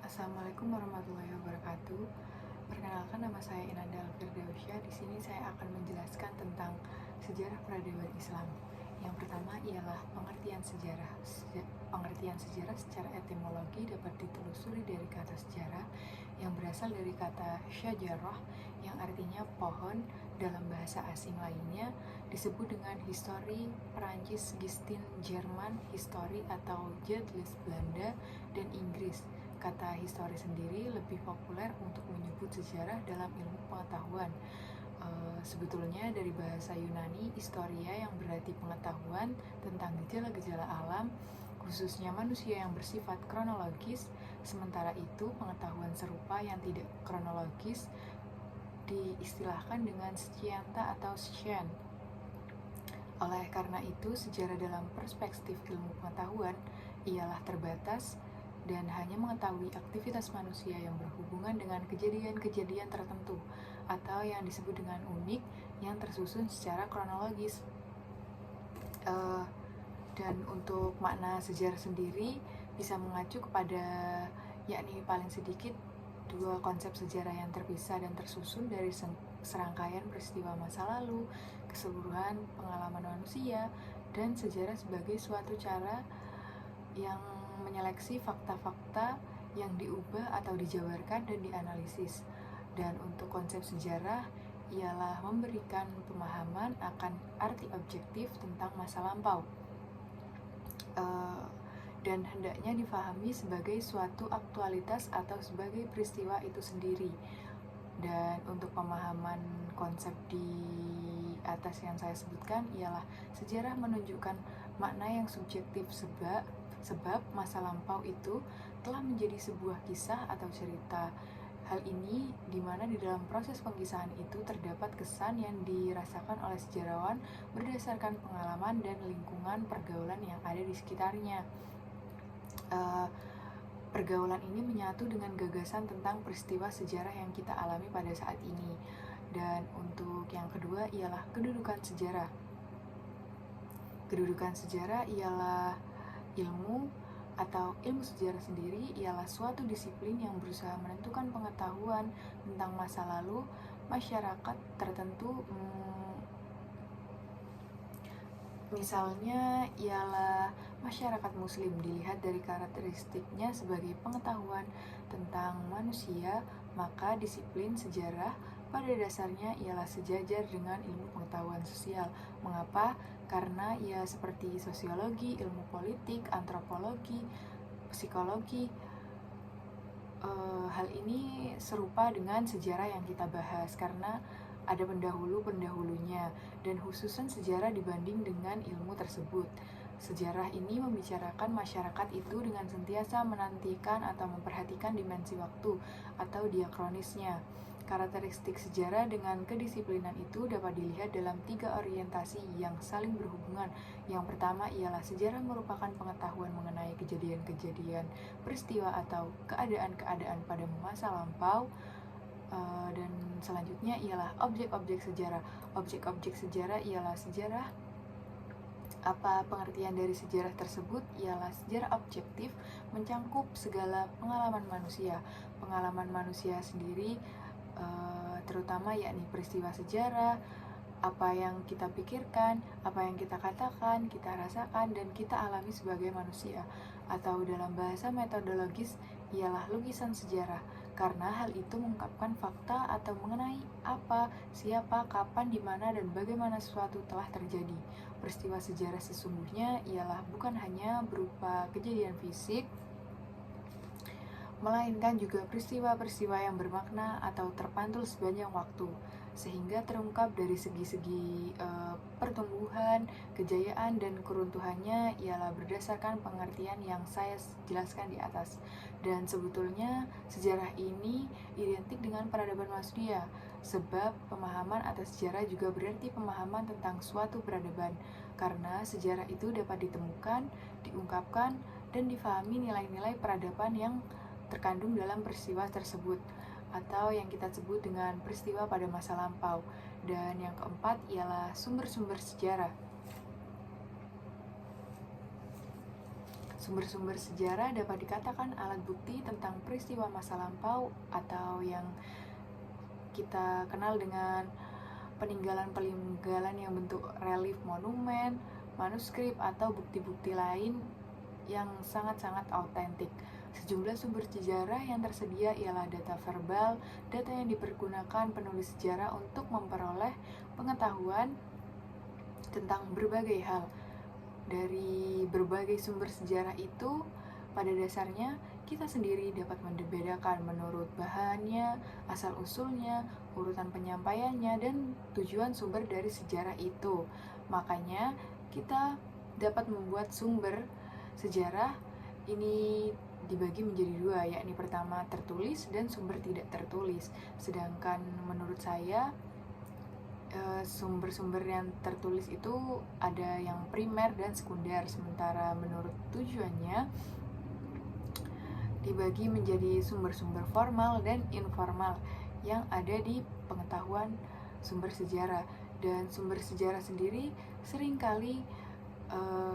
Assalamualaikum warahmatullahi wabarakatuh. Perkenalkan, nama saya Inanda Alfirdausyah. Di sini saya akan menjelaskan tentang sejarah peradaban Islam. Yang pertama ialah pengertian sejarah. Pengertian sejarah secara etimologi dapat ditelusuri dari kata sejarah yang berasal dari kata syajarah yang artinya pohon. Dalam bahasa asing lainnya disebut dengan histori Perancis, Gistin Jerman, histori atau Jadlis Belanda, dan Inggris. Kata histori sendiri lebih populer untuk menyebut sejarah dalam ilmu pengetahuan. Sebetulnya dari bahasa Yunani, historia yang berarti pengetahuan tentang gejala-gejala alam, khususnya manusia yang bersifat kronologis. Sementara itu, pengetahuan serupa yang tidak kronologis diistilahkan dengan scienta atau science. Oleh karena itu, sejarah dalam perspektif ilmu pengetahuan ialah terbatas dan hanya mengetahui aktivitas manusia yang berhubungan dengan kejadian-kejadian tertentu atau yang disebut dengan unik yang tersusun secara kronologis. Dan untuk makna sejarah sendiri bisa mengacu kepada yakni paling sedikit dua konsep sejarah yang terpisah dan tersusun dari serangkaian peristiwa masa lalu, keseluruhan pengalaman manusia, dan sejarah sebagai suatu cara yang menyeleksi fakta-fakta yang diubah atau dijabarkan dan dianalisis. Dan untuk konsep sejarah ialah memberikan pemahaman akan arti objektif tentang masa lampau, dan hendaknya difahami sebagai suatu aktualitas atau sebagai peristiwa itu sendiri. Dan untuk pemahaman konsep di atas yang saya sebutkan ialah sejarah menunjukkan makna yang subjektif sebab masa lampau itu telah menjadi sebuah kisah atau cerita. Hal ini di mana di dalam proses pengkisahan itu terdapat kesan yang dirasakan oleh sejarawan berdasarkan pengalaman dan lingkungan pergaulan yang ada di sekitarnya. Pergaulan ini menyatu dengan gagasan tentang peristiwa sejarah yang kita alami pada saat ini. Dan untuk yang kedua ialah kedudukan sejarah. Kedudukan sejarah ialah ilmu atau ilmu sejarah sendiri ialah suatu disiplin yang berusaha menentukan pengetahuan tentang masa lalu masyarakat tertentu. Misalnya ialah masyarakat muslim dilihat dari karakteristiknya sebagai pengetahuan tentang manusia, maka disiplin sejarah pada dasarnya ialah sejajar dengan ilmu pengetahuan sosial. Mengapa? Karena ia seperti sosiologi, ilmu politik, antropologi, psikologi. Hal ini serupa dengan sejarah yang kita bahas karena ada pendahulunya dan khususan sejarah dibanding dengan ilmu tersebut. Sejarah ini membicarakan masyarakat itu dengan sentiasa menantikan atau memperhatikan dimensi waktu atau diakronisnya. Karakteristik sejarah dengan kedisiplinan itu dapat dilihat dalam 3 orientasi yang saling berhubungan. Yang pertama ialah sejarah merupakan pengetahuan mengenai kejadian-kejadian, peristiwa atau keadaan-keadaan pada masa lampau. Dan selanjutnya ialah objek-objek sejarah. Objek-objek sejarah ialah sejarah. Apa pengertian dari sejarah tersebut? Ialah sejarah objektif mencangkup segala pengalaman manusia. Pengalaman manusia sendiri terutama yakni peristiwa sejarah, apa yang kita pikirkan, apa yang kita katakan, kita rasakan, dan kita alami sebagai manusia. Atau dalam bahasa metodologis ialah lukisan sejarah, karena hal itu mengungkapkan fakta atau mengenai apa, siapa, kapan, di mana, dan bagaimana sesuatu telah terjadi. Peristiwa sejarah sesungguhnya ialah bukan hanya berupa kejadian fisik, melainkan juga peristiwa-peristiwa yang bermakna atau terpantul sepanjang waktu, sehingga terungkap dari segi-segi pertumbuhan, kejayaan, dan keruntuhannya ialah berdasarkan pengertian yang saya jelaskan di atas. Dan sebetulnya sejarah ini identik dengan peradaban manusia, sebab pemahaman atas sejarah juga berarti pemahaman tentang suatu peradaban, karena sejarah itu dapat ditemukan, diungkapkan, dan difahami nilai-nilai peradaban yang terkandung dalam peristiwa tersebut atau yang kita sebut dengan peristiwa pada masa lampau. Dan yang keempat ialah sumber-sumber sejarah. Sumber-sumber sejarah dapat dikatakan alat bukti tentang peristiwa masa lampau atau yang kita kenal dengan peninggalan-peninggalan yang bentuk relief monumen, manuskrip, atau bukti-bukti lain yang sangat-sangat autentik. Sejumlah sumber sejarah yang tersedia ialah data verbal, data yang dipergunakan penulis sejarah untuk memperoleh pengetahuan tentang berbagai hal. Dari berbagai sumber sejarah itu, pada dasarnya kita sendiri dapat membedakan menurut bahannya, asal-usulnya, urutan penyampaiannya, dan tujuan sumber dari sejarah itu. Makanya kita dapat membuat sumber sejarah ini dibagi menjadi dua, yakni pertama tertulis dan sumber tidak tertulis. Sedangkan menurut saya sumber-sumber yang tertulis itu ada yang primer dan sekunder, sementara menurut tujuannya dibagi menjadi sumber-sumber formal dan informal yang ada di pengetahuan sumber sejarah. Dan sumber sejarah sendiri seringkali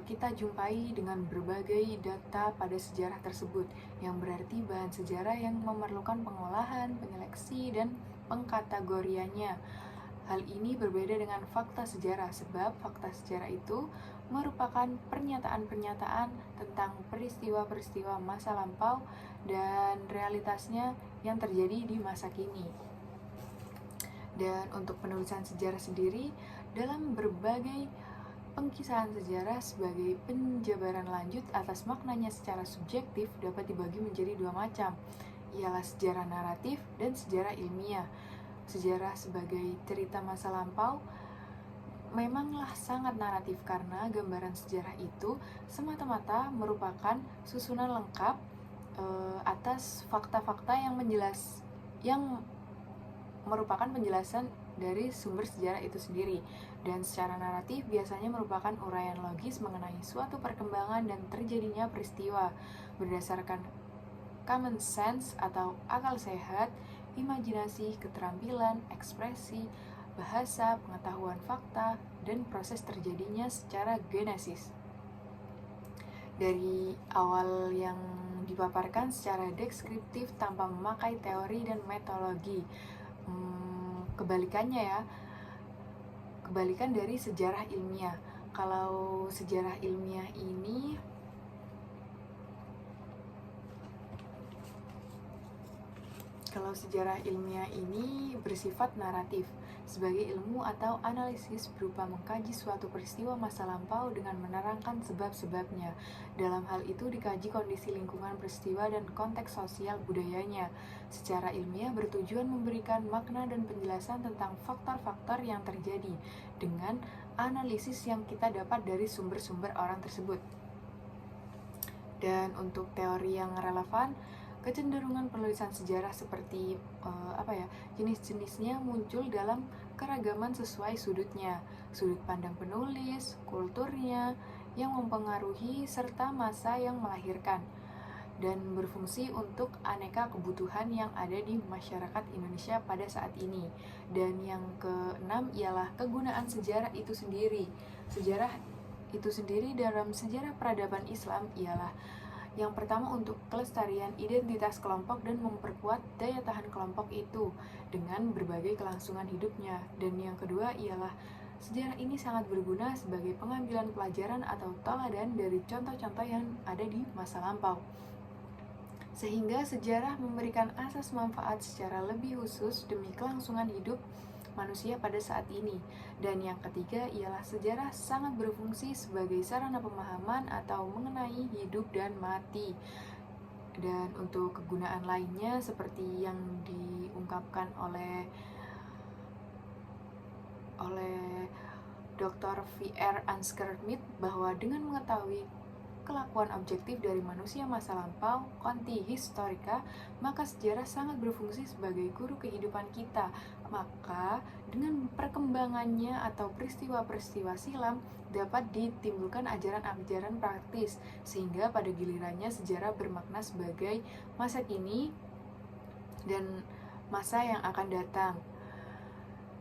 kita jumpai dengan berbagai data pada sejarah tersebut, yang berarti bahan sejarah yang memerlukan pengolahan, penyeleksi, dan pengkategoriannya. Hal ini berbeda dengan fakta sejarah, sebab fakta sejarah itu merupakan pernyataan-pernyataan tentang peristiwa-peristiwa masa lampau dan realitasnya yang terjadi di masa kini. Dan untuk penulisan sejarah sendiri, dalam berbagai pengkisahan sejarah sebagai penjabaran lanjut atas maknanya secara subjektif dapat dibagi menjadi dua macam, ialah sejarah naratif dan sejarah ilmiah. Sejarah sebagai cerita masa lampau memanglah sangat naratif karena gambaran sejarah itu semata-mata merupakan susunan lengkap atas fakta-fakta yang merupakan penjelasan dari sumber sejarah itu sendiri. Dan secara naratif biasanya merupakan uraian logis mengenai suatu perkembangan dan terjadinya peristiwa berdasarkan common sense atau akal sehat, imajinasi, keterampilan, ekspresi, bahasa, pengetahuan fakta, dan proses terjadinya secara genesis. Dari awal yang dipaparkan secara deskriptif tanpa memakai teori dan metodologi. Kebalikan dari sejarah ilmiah. Kalau sejarah ilmiah ini bersifat naratif sebagai ilmu atau analisis berupa mengkaji suatu peristiwa masa lampau dengan menerangkan sebab-sebabnya. Dalam hal itu dikaji kondisi lingkungan peristiwa dan konteks sosial budayanya. Secara ilmiah bertujuan memberikan makna dan penjelasan tentang faktor-faktor yang terjadi dengan analisis yang kita dapat dari sumber-sumber orang tersebut. Dan untuk teori yang relevan, kecenderungan penulisan sejarah seperti jenis-jenisnya muncul dalam keragaman sesuai sudutnya, sudut pandang penulis, kulturnya yang mempengaruhi serta masa yang melahirkan, dan berfungsi untuk aneka kebutuhan yang ada di masyarakat Indonesia pada saat ini. Dan yang keenam ialah kegunaan sejarah itu sendiri. Sejarah itu sendiri dalam sejarah peradaban Islam ialah yang pertama untuk kelestarian identitas kelompok dan memperkuat daya tahan kelompok itu dengan berbagai kelangsungan hidupnya. Dan yang kedua ialah sejarah ini sangat berguna sebagai pengambilan pelajaran atau teladan dari contoh-contoh yang ada di masa lampau, sehingga sejarah memberikan asas manfaat secara lebih khusus demi kelangsungan hidup manusia pada saat ini. Dan yang ketiga ialah sejarah sangat berfungsi sebagai sarana pemahaman atau mengenai hidup dan mati. Dan untuk kegunaan lainnya seperti yang diungkapkan oleh Dr. V.R. Ansgar-Smith bahwa dengan mengetahui kelakuan objektif dari manusia masa lampau, konti historika, maka sejarah sangat berfungsi sebagai guru kehidupan kita. Maka dengan perkembangannya atau peristiwa-peristiwa silam dapat ditimbulkan ajaran-ajaran praktis, sehingga pada gilirannya sejarah bermakna sebagai masa kini dan masa yang akan datang.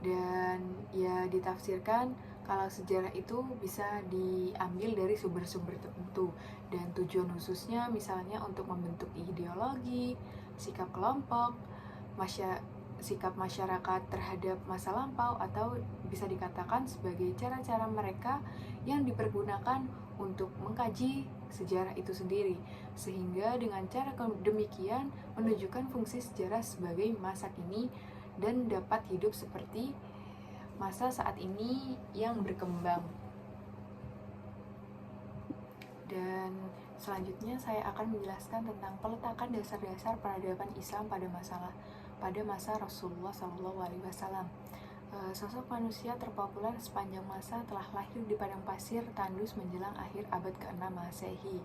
Dan ya ditafsirkan kalau sejarah itu bisa diambil dari sumber-sumber tertentu dan tujuan khususnya misalnya untuk membentuk ideologi, sikap kelompok, sikap masyarakat terhadap masa lampau, atau bisa dikatakan sebagai cara-cara mereka yang dipergunakan untuk mengkaji sejarah itu sendiri, sehingga dengan cara demikian menunjukkan fungsi sejarah sebagai masa kini dan dapat hidup seperti masa saat ini yang berkembang. Dan selanjutnya saya akan menjelaskan tentang peletakan dasar-dasar peradaban Islam pada masa Rasulullah SAW. Sosok manusia terpopuler sepanjang masa telah lahir di padang pasir tandus menjelang akhir abad ke-6 Masehi.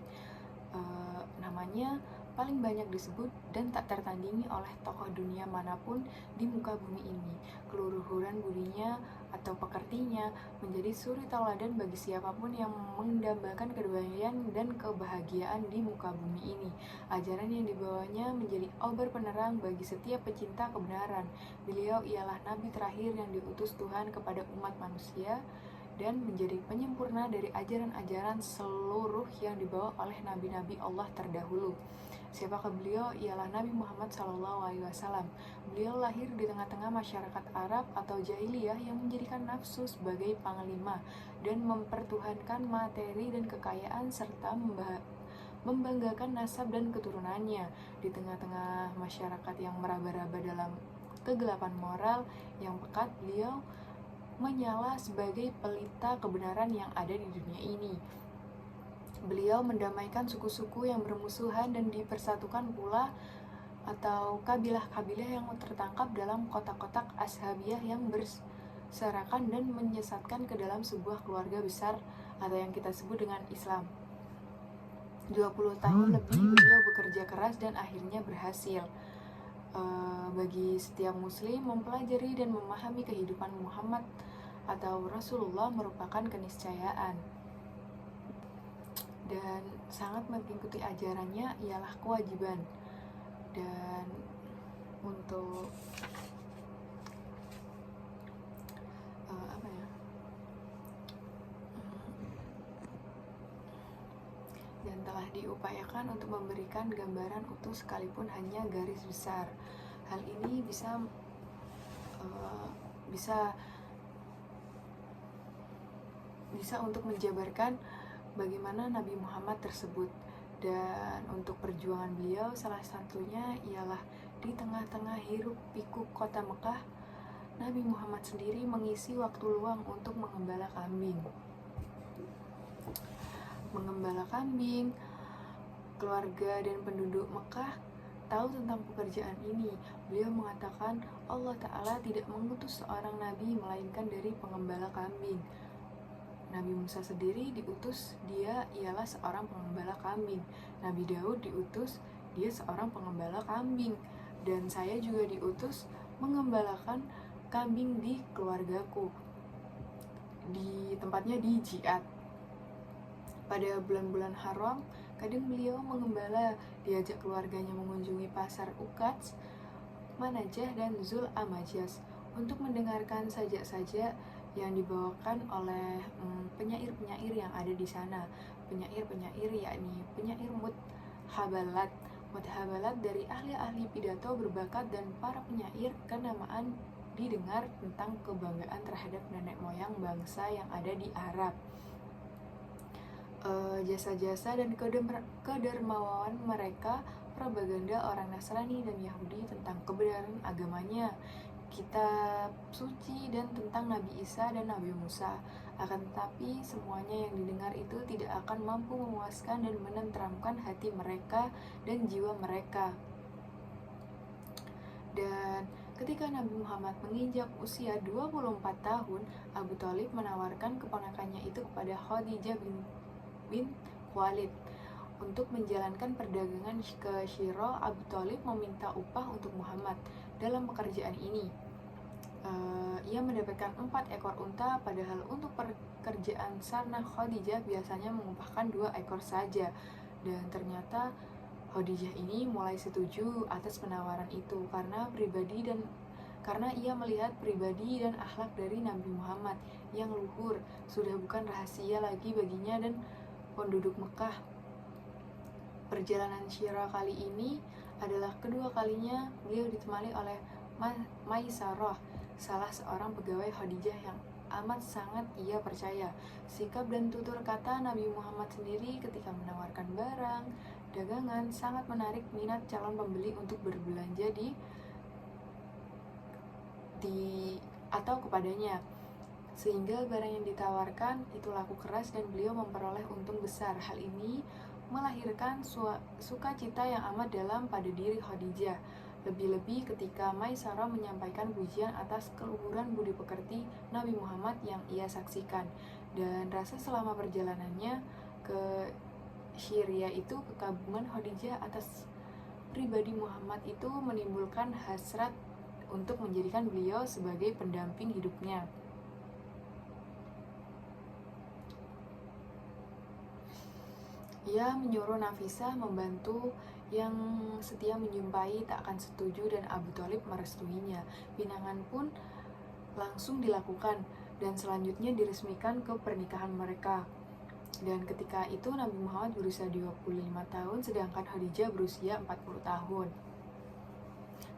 Namanya paling banyak disebut dan tak tertandingi oleh tokoh dunia manapun di muka bumi ini. Keluhuran budinya atau pekertinya menjadi suri tauladan bagi siapapun yang mendambakan kedamaian dan kebahagiaan di muka bumi ini. Ajaran yang dibawanya menjadi obat penerang bagi setiap pecinta kebenaran. Beliau ialah nabi terakhir yang diutus Tuhan kepada umat manusia dan menjadi penyempurna dari ajaran-ajaran seluruh yang dibawa oleh nabi-nabi Allah terdahulu. Siapakah beliau? Ialah Nabi Muhammad SAW. Beliau lahir di tengah-tengah masyarakat Arab atau jahiliyah yang menjadikan nafsu sebagai panglima dan mempertuhankan materi dan kekayaan serta membanggakan nasab dan keturunannya. Di tengah-tengah masyarakat yang meraba-raba dalam kegelapan moral yang pekat, beliau menyala sebagai pelita kebenaran yang ada di dunia ini. Beliau mendamaikan suku-suku yang bermusuhan dan dipersatukan pula atau kabilah-kabilah yang tertangkap dalam kotak-kotak ashabiyah yang berserakan dan menyesatkan ke dalam sebuah keluarga besar atau yang kita sebut dengan Islam. 20 tahun lebih beliau bekerja keras dan akhirnya berhasil. Bagi setiap muslim, mempelajari dan memahami kehidupan Muhammad atau Rasulullah merupakan keniscayaan, dan sangat mengikuti ajarannya ialah kewajiban. Dan untuk dan telah diupayakan untuk memberikan gambaran utuh sekalipun hanya garis besar. Hal ini bisa untuk menjabarkan bagaimana Nabi Muhammad tersebut. Dan untuk perjuangan beliau salah satunya ialah di tengah-tengah hiruk pikuk kota Mekah, Nabi Muhammad sendiri mengisi waktu luang untuk mengembala kambing. Keluarga dan penduduk Mekah tahu tentang pekerjaan ini. Beliau mengatakan Allah Ta'ala tidak mengutus seorang nabi melainkan dari pengembala kambing. Nabi Musa sendiri diutus, dia ialah seorang pengembala kambing. Nabi Daud diutus, dia seorang pengembala kambing. Dan saya juga diutus mengembalakan kambing di keluargaku, di tempatnya di Jihad. Pada bulan-bulan haram, kadang beliau mengembala, diajak keluarganya mengunjungi pasar Ukats, Manajah, dan Zul Amajaz untuk mendengarkan sajak-sajak yang dibawakan oleh penyair-penyair yang ada di sana. Penyair-penyair yakni penyair muthabalat dari ahli-ahli pidato berbakat, dan para penyair kenamaan didengar tentang kebanggaan terhadap nenek moyang bangsa yang ada di Arab. Jasa-jasa dan kedermawanan mereka, propaganda orang Nasrani dan Yahudi tentang kebenaran agamanya, kitab suci, dan tentang Nabi Isa dan Nabi Musa. Akan tetapi semuanya yang didengar itu tidak akan mampu memuaskan dan menenteramkan hati mereka dan jiwa mereka. Dan ketika Nabi Muhammad menginjak usia 24 tahun, Abu Thalib menawarkan keponakannya itu kepada Khadijah bin Khuwailid untuk menjalankan perdagangan ke Syiro. Abu Thalib meminta upah untuk Muhammad dalam pekerjaan ini. Ia mendapatkan 4 ekor unta, padahal untuk pekerjaan sarna Khadijah biasanya mengupahkan 2 ekor saja. Dan ternyata Khadijah ini mulai setuju atas penawaran itu karena karena ia melihat pribadi dan akhlak dari Nabi Muhammad yang luhur, sudah bukan rahasia lagi baginya dan penduduk Mekah. Perjalanan Syira kali ini adalah kedua kalinya beliau ditemani oleh Maisarah, salah seorang pegawai Khadijah yang amat sangat ia percaya. Sikap dan tutur kata Nabi Muhammad sendiri ketika menawarkan barang, dagangan sangat menarik minat calon pembeli untuk berbelanja di atau kepadanya, sehingga barang yang ditawarkan itu laku keras dan beliau memperoleh untung besar. Hal ini melahirkan sukacita yang amat dalam pada diri Khadijah, lebih-lebih ketika Maisarah menyampaikan pujian atas keluhuran budi pekerti Nabi Muhammad yang ia saksikan. Dan rasa selama perjalanannya ke Syria itu, kekaguman Khadijah atas pribadi Muhammad itu menimbulkan hasrat untuk menjadikan beliau sebagai pendamping hidupnya. Ia menyuruh Nafisah membantu yang setia menjumpai tak akan setuju dan Abu Thalib merestuinya. Pinangan pun langsung dilakukan dan selanjutnya diresmikan ke pernikahan mereka. Dan ketika itu Nabi Muhammad berusia 25 tahun sedangkan Khadijah berusia 40 tahun.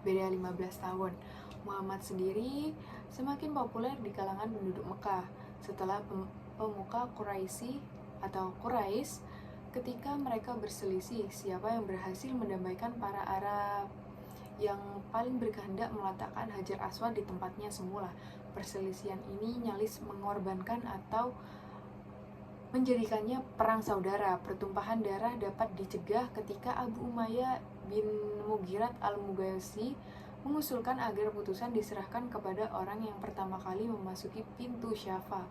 Beda 15 tahun. Muhammad sendiri semakin populer di kalangan penduduk Mekah setelah pemuka Quraisy atau Quraisy ketika mereka berselisih siapa yang berhasil mendamaikan para Arab yang paling berkehendak meletakkan Hajar Aswad di tempatnya semula. Perselisihan ini nyaris mengorbankan atau menjadikannya perang saudara. Pertumpahan darah dapat dicegah ketika Abu Umayyah bin Mughirat al-Mughawsi mengusulkan agar putusan diserahkan kepada orang yang pertama kali memasuki pintu Syafa,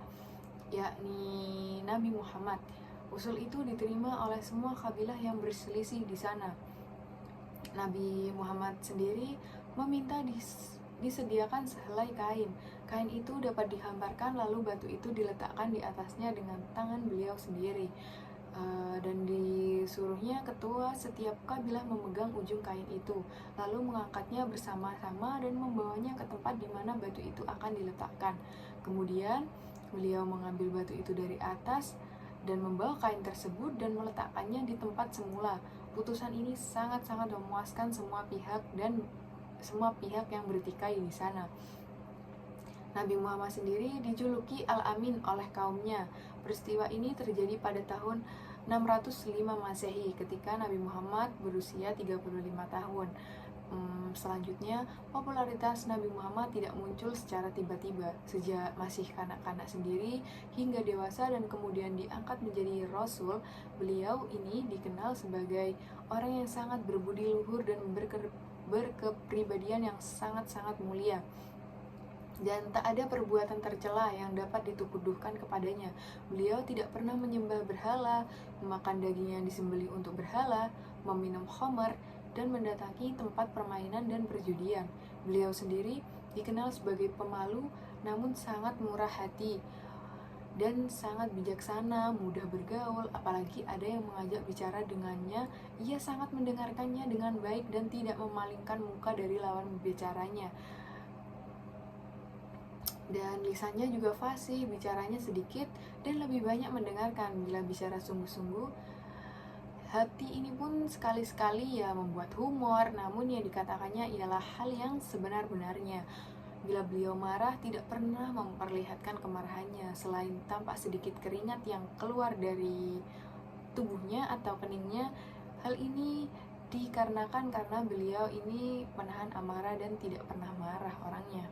yakni Nabi Muhammad. Usul itu diterima oleh semua kabilah yang berselisih di sana. Nabi Muhammad sendiri meminta disediakan sehelai kain. Kain itu dapat dihamparkan lalu batu itu diletakkan di atasnya dengan tangan beliau sendiri. Dan disuruhnya ketua setiap kabilah memegang ujung kain itu, lalu mengangkatnya bersama-sama dan membawanya ke tempat di mana batu itu akan diletakkan. Kemudian beliau mengambil batu itu dari atas dan membawa kain tersebut dan meletakkannya di tempat semula. Putusan ini sangat-sangat memuaskan semua pihak dan semua pihak yang bertikai di sana. Nabi Muhammad sendiri dijuluki Al-Amin oleh kaumnya. Peristiwa ini terjadi pada tahun 605 Masehi ketika Nabi Muhammad berusia 35 tahun. Selanjutnya, popularitas Nabi Muhammad tidak muncul secara tiba-tiba. Sejak masih kanak-kanak sendiri hingga dewasa dan kemudian diangkat menjadi Rasul, beliau ini dikenal sebagai orang yang sangat berbudi luhur dan berkepribadian yang sangat-sangat mulia. Dan tak ada perbuatan tercela yang dapat dituduhkan kepadanya. Beliau tidak pernah menyembah berhala, memakan daging yang disembelih untuk berhala, meminum khamar, dan mendatangi tempat permainan dan perjudian. Beliau sendiri dikenal sebagai pemalu, namun sangat murah hati dan sangat bijaksana, mudah bergaul. Apalagi ada yang mengajak bicara dengannya, ia sangat mendengarkannya dengan baik dan tidak memalingkan muka dari lawan bicaranya. Dan lisannya juga fasih, bicaranya sedikit dan lebih banyak mendengarkan. Bila bicara sungguh-sungguh, hati ini pun sekali-sekali ya membuat humor, namun yang dikatakannya ialah hal yang sebenar-benarnya. Bila beliau marah, tidak pernah memperlihatkan kemarahannya, selain tampak sedikit keringat yang keluar dari tubuhnya atau keningnya. Hal ini dikarenakan karena beliau ini menahan amarah dan tidak pernah marah orangnya.